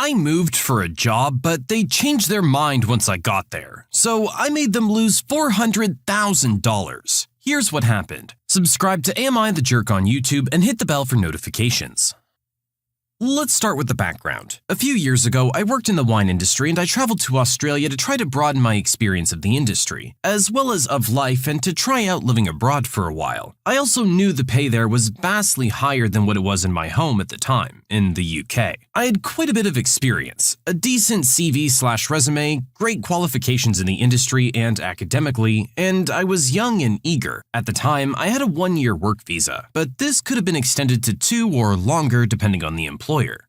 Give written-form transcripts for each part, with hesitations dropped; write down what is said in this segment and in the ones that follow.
I moved for a job, but they changed their mind once I got there, so I made them lose $400,000. Here's what happened. Subscribe to AMI the Jerk on YouTube and hit the bell for notifications. Let's start with the background. A few years ago, I worked in the wine industry and I traveled to Australia to try to broaden my experience of the industry, as well as of life, and to try out living abroad for a while. I also knew the pay there was vastly higher than what it was in my home at the time, in the UK. I had quite a bit of experience, a decent CV/resume, great qualifications in the industry and academically, and I was young and eager. At the time, I had a 1-year work visa, but this could have been extended to 2 or longer depending on the employer.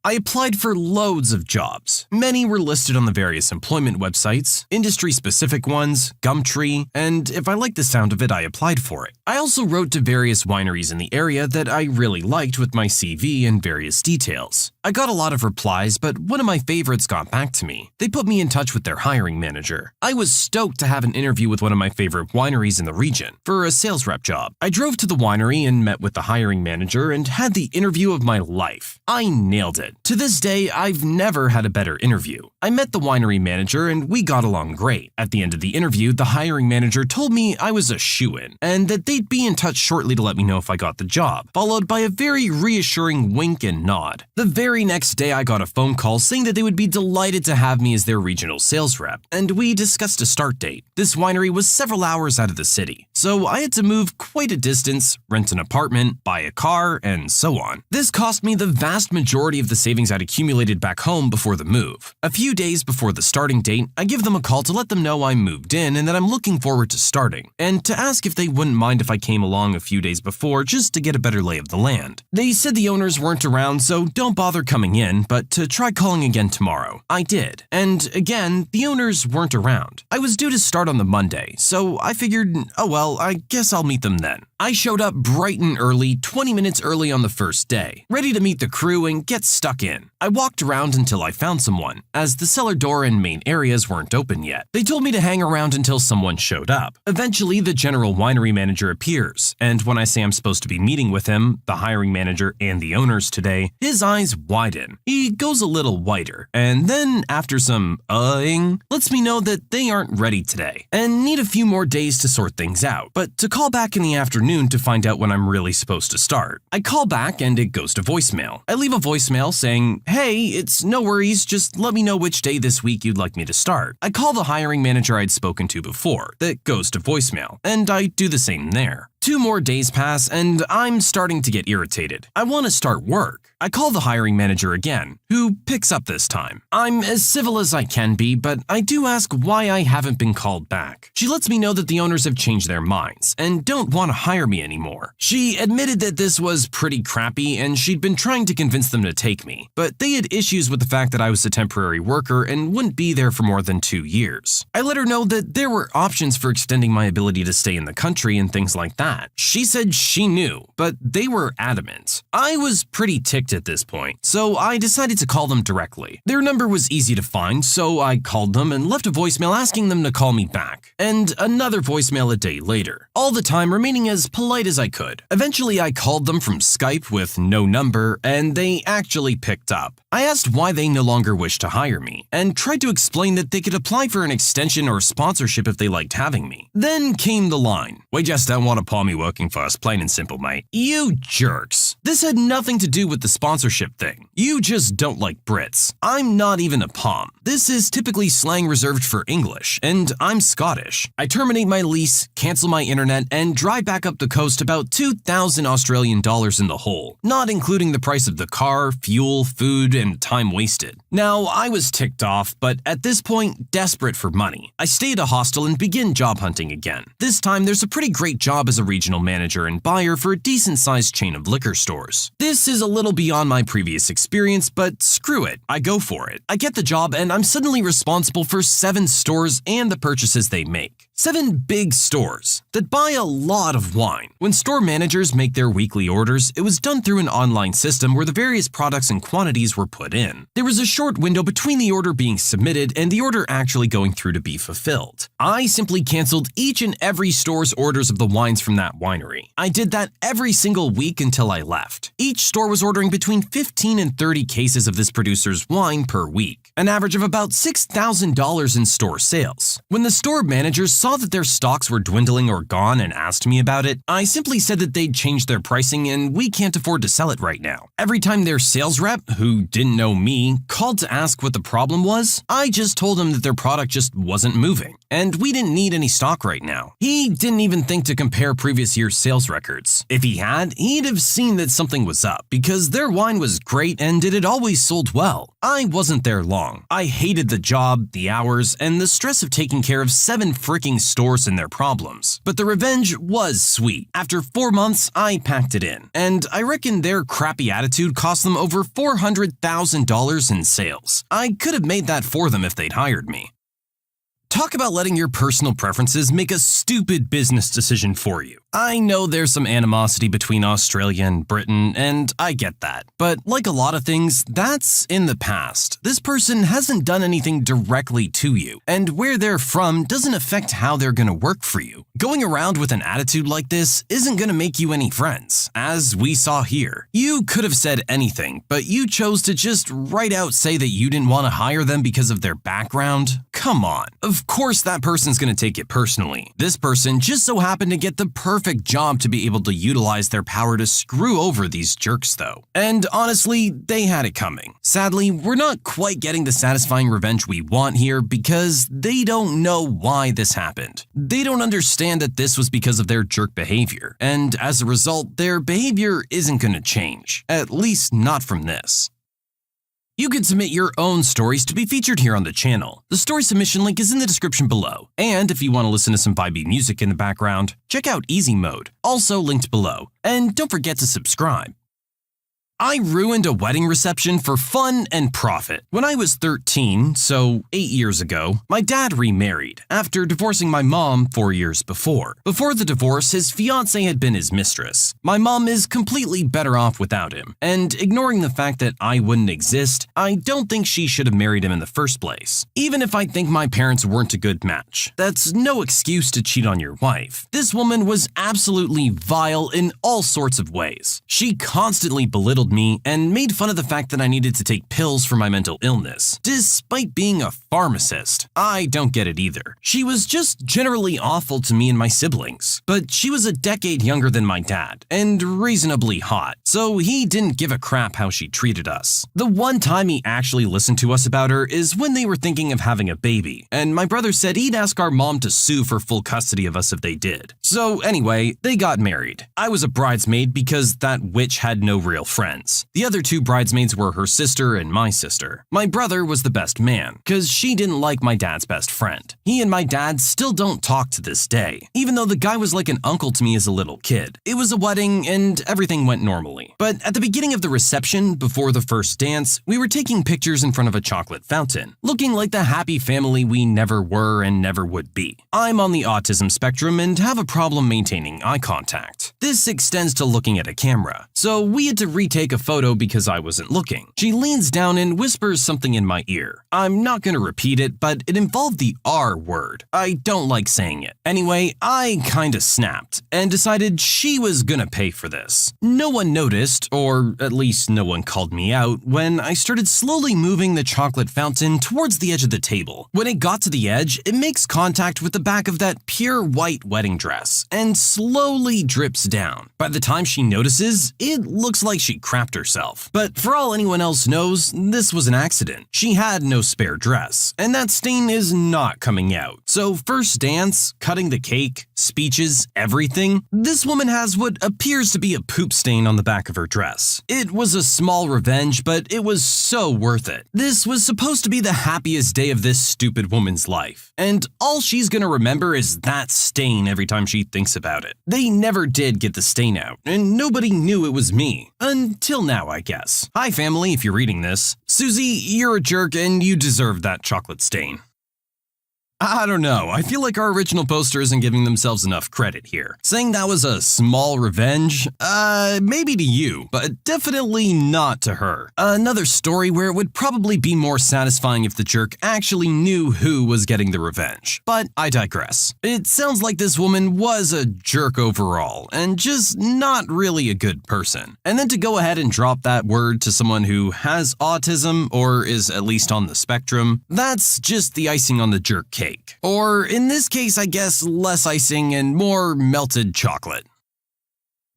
I applied for loads of jobs. Many were listed on the various employment websites, industry-specific ones, Gumtree, and if I liked the sound of it, I applied for it. I also wrote to various wineries in the area that I really liked with my CV and various details. I got a lot of replies, but one of my favorites got back to me. They put me in touch with their hiring manager. I was stoked to have an interview with one of my favorite wineries in the region for a sales rep job. I drove to the winery and met with the hiring manager and had the interview of my life. I nailed it. To this day, I've never had a better interview. I met the winery manager and we got along great. At the end of the interview, the hiring manager told me I was a shoo-in and that they'd be in touch shortly to let me know if I got the job, followed by a very reassuring wink and nod. The very next day, I got a phone call saying that they would be delighted to have me as their regional sales rep, and we discussed a start date. This winery was several hours out of the city, so I had to move quite a distance, rent an apartment, buy a car, and so on. This cost me the vast majority of the savings I'd accumulated back home before the move. A few days before the starting date, I give them a call to let them know I moved in and that I'm looking forward to starting, and to ask if they wouldn't mind if I came along a few days before just to get a better lay of the land. They said the owners weren't around, so don't bother coming in, but to try calling again tomorrow. I did, and again, the owners weren't around. I was due to start on the Monday, so I figured, oh well, I guess I'll meet them then. I showed up bright and early, 20 minutes early on the first day, ready to meet the crew and get stuck in. I walked around until I found someone, as the cellar door and main areas weren't open yet. They told me to hang around until someone showed up. Eventually, the general winery manager appears, and when I say I'm supposed to be meeting with him, the hiring manager, and the owners today, his eyes widen. He goes a little whiter, and then, after some lets me know that they aren't ready today, and need a few more days to sort things out, but to call back in the afternoon to find out when I'm really supposed to start. I call back and it goes to voicemail. I leave a voicemail saying, hey, it's no worries, just let me know which day this week you'd like me to start. I call the hiring manager I'd spoken to before. That goes to voicemail, and I do the same there. 2 more days pass, and I'm starting to get irritated. I want to start work. I call the hiring manager again, who picks up this time. I'm as civil as I can be, but I do ask why I haven't been called back. She lets me know that the owners have changed their minds and don't want to hire me anymore. She admitted that this was pretty crappy and she'd been trying to convince them to take me, but they had issues with the fact that I was a temporary worker and wouldn't be there for more than 2 years. I let her know that there were options for extending my ability to stay in the country and things like that. She said she knew, but they were adamant. I was pretty ticked at this point, so I decided to call them directly. Their number was easy to find, so I called them and left a voicemail asking them to call me back, and another voicemail a day later, all the time remaining as polite as I could. Eventually, I called them from Skype with no number, and they actually picked up. I asked why they no longer wished to hire me, and tried to explain that they could apply for an extension or sponsorship if they liked having me. Then came the line, we just don't want to pawn me working for us, plain and simple, mate. You jerks. This had nothing to do with the sponsorship thing. You just don't like Brits. I'm not even a POM. This is typically slang reserved for English, and I'm Scottish. I terminate my lease, cancel my internet, and drive back up the coast about 2,000 Australian dollars in the hole, not including the price of the car, fuel, food, and time wasted. Now, I was ticked off, but at this point, desperate for money. I stay at a hostel and begin job hunting again. This time, there's a pretty great job as a regional manager and buyer for a decent-sized chain of liquor stores. This is a little beyond my previous experience, but screw it, I go for it. I get the job and I'm suddenly responsible for 7 stores and the purchases they make. 7 big stores that buy a lot of wine. When store managers make their weekly orders, it was done through an online system where the various products and quantities were put in. There was a short window between the order being submitted and the order actually going through to be fulfilled. I simply canceled each and every store's orders of the wines from that winery. I did that every single week until I left. Each store was ordering between 15 and 30 cases of this producer's wine per week, an average of about $6,000 in store sales. When the store managers saw that their stocks were dwindling or gone and asked me about it, I simply said that they'd changed their pricing and we can't afford to sell it right now. Every time their sales rep, who didn't know me, called to ask what the problem was, I just told him that their product just wasn't moving, and we didn't need any stock right now. He didn't even think to compare previous year's sales records. If he had, he'd have seen that something was up, because their wine was great and it had always sold well. I wasn't there long. I hated the job, the hours, and the stress of taking care of 7 freaking stores and their problems. But the revenge was sweet. After 4 months, I packed it in, and I reckon their crappy attitude cost them over $400,000 in sales. I could have made that for them if they'd hired me. Talk about letting your personal preferences make a stupid business decision for you. I know there's some animosity between Australia and Britain, and I get that. But like a lot of things, that's in the past. This person hasn't done anything directly to you, and where they're from doesn't affect how they're gonna work for you. Going around with an attitude like this isn't gonna make you any friends, as we saw here. You could have said anything, but you chose to just right out say that you didn't want to hire them because of their background. Come on. Of course that person's gonna take it personally. This person just so happened to get the perfect job to be able to utilize their power to screw over these jerks though. And honestly, they had it coming. Sadly, we're not quite getting the satisfying revenge we want here because they don't know why this happened. They don't understand that this was because of their jerk behavior, and as a result, their behavior isn't gonna change. At least not from this. You can submit your own stories to be featured here on the channel. The story submission link is in the description below. And if you want to listen to some vibey music in the background, check out Easy Mode, also linked below. And don't forget to subscribe. I ruined a wedding reception for fun and profit. When I was 13, so 8 years ago, my dad remarried after divorcing my mom 4 years before. Before the divorce, his fiancée had been his mistress. My mom is completely better off without him, and ignoring the fact that I wouldn't exist, I don't think she should have married him in the first place. Even if I think my parents weren't a good match, that's no excuse to cheat on your wife. This woman was absolutely vile in all sorts of ways. She constantly belittled me and made fun of the fact that I needed to take pills for my mental illness, despite being a pharmacist. I don't get it either. She was just generally awful to me and my siblings, but she was a decade younger than my dad and reasonably hot, so he didn't give a crap how she treated us. The one time he actually listened to us about her is when they were thinking of having a baby, and my brother said he'd ask our mom to sue for full custody of us if they did. So anyway, they got married. I was a bridesmaid because that witch had no real friends. The other 2 bridesmaids were her sister and my sister. My brother was the best man, cause she didn't like my dad's best friend. He and my dad still don't talk to this day, even though the guy was like an uncle to me as a little kid. It was a wedding and everything went normally. But at the beginning of the reception, before the first dance, we were taking pictures in front of a chocolate fountain, looking like the happy family we never were and never would be. I'm on the autism spectrum and have a problem maintaining eye contact. This extends to looking at a camera, so we had to retake a photo because I wasn't looking. She leans down and whispers something in my ear. I'm not gonna repeat it, but it involved the R word. I don't like saying it. Anyway, I kinda snapped and decided she was gonna pay for this. No one noticed, or at least no one called me out, when I started slowly moving the chocolate fountain towards the edge of the table. When it got to the edge, it makes contact with the back of that pure white wedding dress and slowly drips down. By the time she notices, it looks like she crapped herself. But for all anyone else knows, this was an accident. She had no spare dress, and that stain is not coming out. So first dance, cutting the cake, speeches, everything, this woman has what appears to be a poop stain on the back of her dress. It was a small revenge, but it was so worth it. This was supposed to be the happiest day of this stupid woman's life, and all she's gonna remember is that stain every time she thinks about it. They never did get the stain out, and nobody knew it was me. Until now, I guess. Hi family, if you're reading this. Susie, you're a jerk and you deserve that chocolate stain. I don't know, I feel like our original poster isn't giving themselves enough credit here. Saying that was a small revenge? Maybe to you, but definitely not to her. Another story where it would probably be more satisfying if the jerk actually knew who was getting the revenge. But I digress. It sounds like this woman was a jerk overall, and just not really a good person. And then to go ahead and drop that word to someone who has autism, or is at least on the spectrum, that's just the icing on the jerk cake. Or in this case, I guess less icing and more melted chocolate.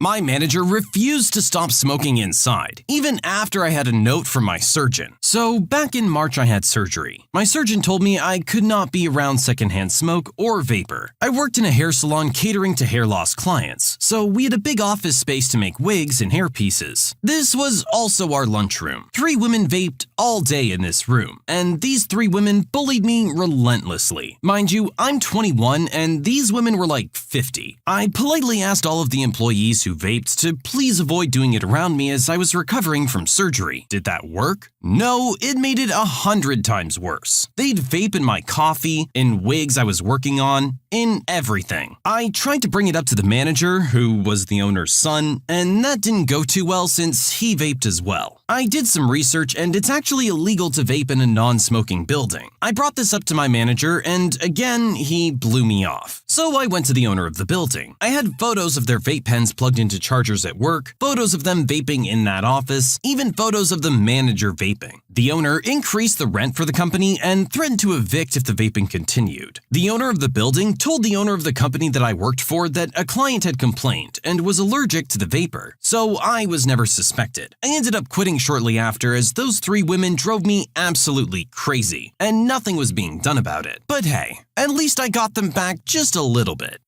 My manager refused to stop smoking inside, even after I had a note from my surgeon. So back in March I had surgery. My surgeon told me I could not be around secondhand smoke or vapor. I worked in a hair salon catering to hair loss clients, so we had a big office space to make wigs and hair pieces. This was also our lunchroom. 3 women vaped all day in this room, and these 3 women bullied me relentlessly. Mind you, I'm 21 and these women were like 50. I politely asked all of the employees who vaped to please avoid doing it around me as I was recovering from surgery. Did that work? No, it made it 100 times worse. They'd vape in my coffee, in wigs I was working on, in everything. I tried to bring it up to the manager, who was the owner's son, and that didn't go too well since he vaped as well. I did some research and it's actually illegal to vape in a non-smoking building. I brought this up to my manager and again, he blew me off. So I went to the owner of the building. I had photos of their vape pens plugged into chargers at work, photos of them vaping in that office, even photos of the manager vaping. The owner increased the rent for the company and threatened to evict if the vaping continued. The owner of the building told the owner of the company that I worked for that a client had complained and was allergic to the vapor, so I was never suspected. I ended up quitting shortly after as those 3 women drove me absolutely crazy, and nothing was being done about it. But hey, at least I got them back just a little bit.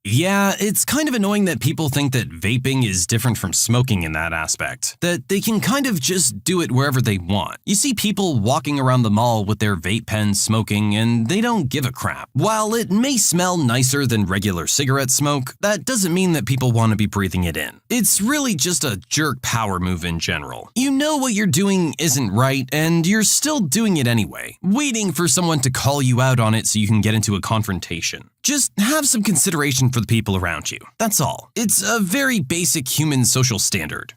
Yeah, it's kind of annoying that people think that vaping is different from smoking in that aspect, that they can kind of just do it wherever they want. You see people walking around the mall with their vape pens smoking and they don't give a crap. While it may smell nicer than regular cigarette smoke, that doesn't mean that people want to be breathing it in. It's really just a jerk power move in general. You know what you're doing isn't right and you're still doing it anyway, waiting for someone to call you out on it so you can get into a confrontation. Just have some consideration for the people around you. That's all. It's a very basic human social standard.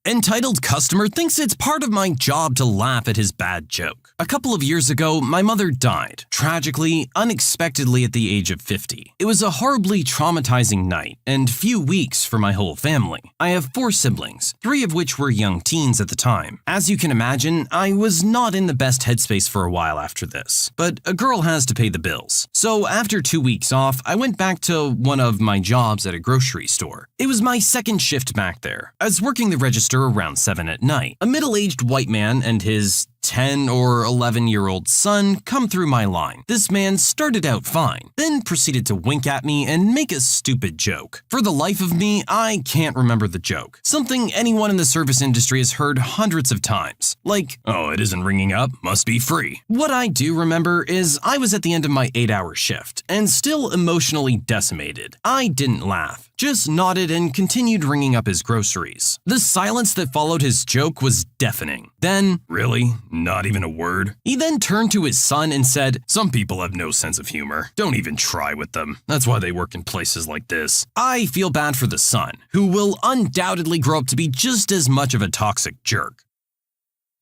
Entitled customer thinks it's part of my job to laugh at his bad joke. A couple of years ago, my mother died, tragically, unexpectedly at the age of 50. It was a horribly traumatizing night and few weeks for my whole family. I have 4 siblings, 3 of which were young teens at the time. As you can imagine, I was not in the best headspace for a while after this, but a girl has to pay the bills. So after 2 weeks off, I went back to one of my jobs at a grocery store. It was my second shift back there. I was working the register around 7 at night. A middle-aged white man and his 10 or 11-year-old son come through my line. This man started out fine, then proceeded to wink at me and make a stupid joke. For the life of me, I can't remember the joke. Something anyone in the service industry has heard hundreds of times. Like, oh, it isn't ringing up, must be free. What I do remember is I was at the end of my 8-hour shift and still emotionally decimated. I didn't laugh, just nodded and continued ringing up his groceries. The silence that followed his joke was deafening. Then, really? Not even a word? He then turned to his son and said, "Some people have no sense of humor. Don't even try with them. That's why they work in places like this." I feel bad for the son, who will undoubtedly grow up to be just as much of a toxic jerk.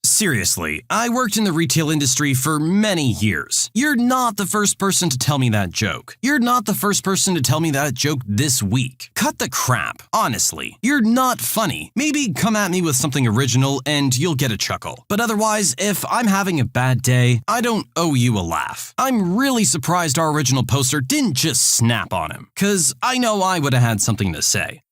Seriously, I worked in the retail industry for many years. You're not the first person to tell me that joke. You're not the first person to tell me that joke this week. Cut the crap, honestly. You're not funny. Maybe come at me with something original and you'll get a chuckle. But otherwise, if I'm having a bad day, I don't owe you a laugh. I'm really surprised our original poster didn't just snap on him, 'cause I know I would have had something to say.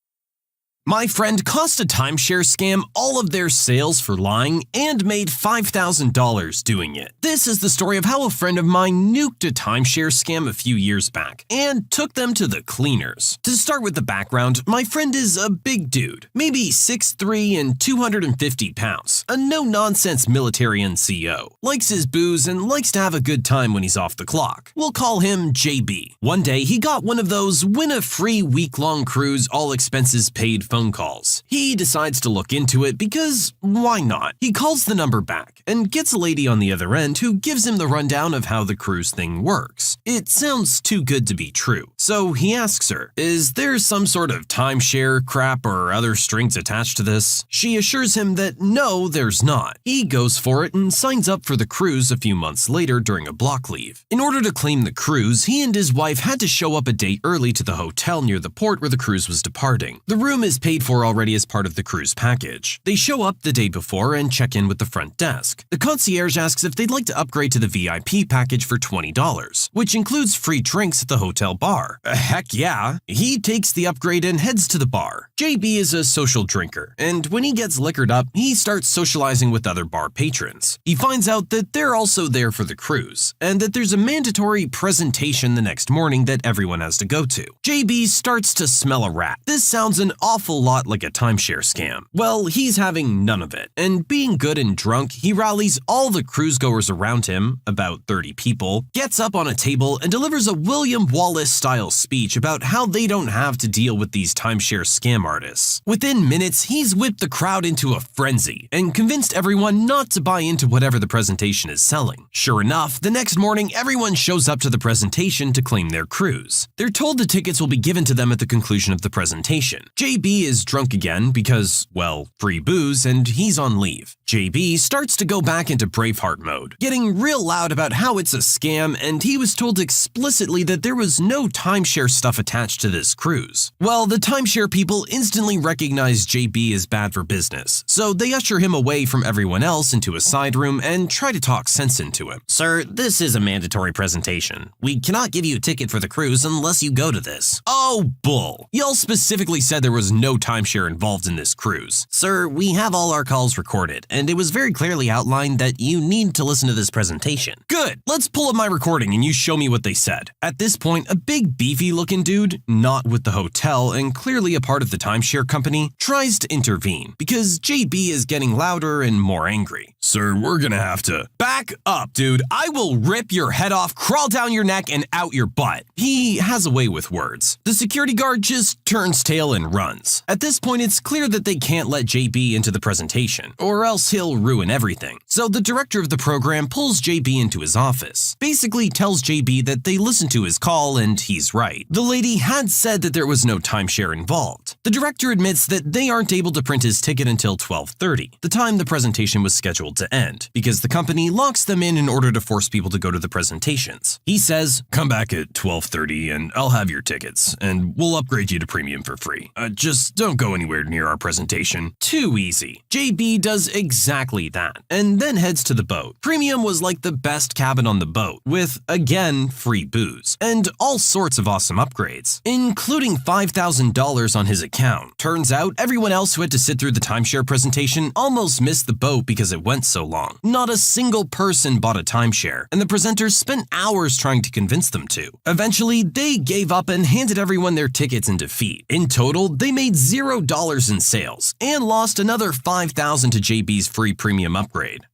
My friend cost a timeshare scam all of their sales for lying and made $5,000 doing it. This is the story of how a friend of mine nuked a timeshare scam a few years back and took them to the cleaners. To start with the background, my friend is a big dude, maybe 6'3" and 250 pounds, a no-nonsense military NCO, likes his booze and likes to have a good time when he's off the clock. We'll call him JB. One day, he got one of those win a free week-long cruise all expenses paid phone calls. He decides to look into it because why not? He calls the number back and gets a lady on the other end who gives him the rundown of how the cruise thing works. It sounds too good to be true. So he asks her, is there some sort of timeshare crap or other strings attached to this? She assures him that no, there's not. He goes for it and signs up for the cruise a few months later during a block leave. In order to claim the cruise, he and his wife had to show up a day early to the hotel near the port where the cruise was departing. The room is paid for already as part of the cruise package. They show up the day before and check in with the front desk. The concierge asks if they'd like to upgrade to the VIP package for $20, which includes free drinks at the hotel bar. Heck yeah! He takes the upgrade and heads to the bar. JB is a social drinker, and when he gets liquored up, he starts socializing with other bar patrons. He finds out that they're also there for the cruise, and that there's a mandatory presentation the next morning that everyone has to go to. JB starts to smell a rat. This sounds an awful lot like a timeshare scam. Well, he's having none of it, and being good and drunk, he rallies all the cruise goers around him, about 30 people, gets up on a table and delivers a William Wallace-style speech about how they don't have to deal with these timeshare scam artists. Within minutes, he's whipped the crowd into a frenzy and convinced everyone not to buy into whatever the presentation is selling. Sure enough, the next morning, everyone shows up to the presentation to claim their cruise. They're told the tickets will be given to them at the conclusion of the presentation. JB is drunk again because, well, free booze, and he's on leave. JB starts to go back into Braveheart mode, getting real loud about how it's a scam, and he was told explicitly that there was no timeshare stuff attached to this cruise. Well, the timeshare people instantly recognize JB as bad for business, so they usher him away from everyone else into a side room and try to talk sense into him. Sir, this is a mandatory presentation. We cannot give you a ticket for the cruise unless you go to this. Oh, bull. Y'all specifically said there was no timeshare involved in this cruise. Sir, we have all our calls recorded, and it was very clearly outlined that you need to listen to this presentation. Good. Let's pull up my recording and you show me what they said. At this point, a big beefy looking dude, not with the hotel and clearly a part of the timeshare company, tries to intervene because JB is getting louder and more angry. Sir, we're gonna have to back up, dude. I will rip your head off, crawl down your neck, and out your butt. He has a way with words. The security guard just turns tail and runs. At this point, it's clear that they can't let JB into the presentation, or else he'll ruin everything. So the director of the program pulls JB into his office, basically tells JB that they listened to his call and he's right. The lady had said that there was no timeshare involved. The director admits that they aren't able to print his ticket until 12:30, the time the presentation was scheduled to end, because the company locks them in order to force people to go to the presentations. He says, come back at 12:30 and I'll have your tickets, and we'll upgrade you to premium for free. Just don't go anywhere near our presentation. Too easy. JB does exactly that, and then heads to the boat. Premium was like the best cabin on the boat, with, again, free booze, and all sorts of awesome upgrades, including $5,000 on his account. Turns out, everyone else who had to sit through the timeshare presentation almost missed the boat because it went so long. Not a single person bought a timeshare, and the presenters spent hours trying to convince them to. Eventually, they gave up and handed everyone their tickets in defeat. In total, they made $0 in sales, and lost another $5,000 to JB's free premium upgrade.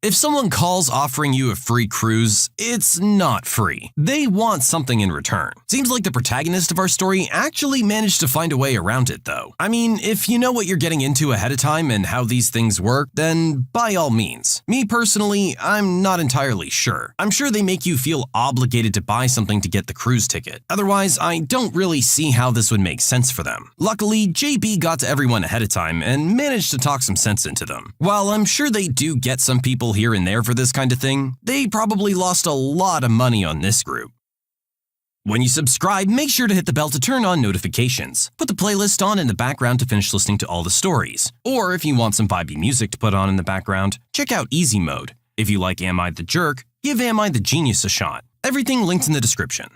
If someone calls offering you a free cruise, it's not free. They want something in return. Seems like the protagonist of our story actually managed to find a way around it, though. I mean, if you know what you're getting into ahead of time and how these things work, then by all means. Me personally, I'm not entirely sure. I'm sure they make you feel obligated to buy something to get the cruise ticket. Otherwise, I don't really see how this would make sense for them. Luckily, JB got to everyone ahead of time and managed to talk some sense into them. While I'm sure they do get some people here and there for this kind of thing, they probably lost a lot of money on this group. When you subscribe, make sure to hit the bell to turn on notifications. Put the playlist on in the background to finish listening to all the stories. Or if you want some vibey music to put on in the background, check out Easy Mode. If you like Am I the Jerk, give Am I the Genius a shot. Everything linked in the description.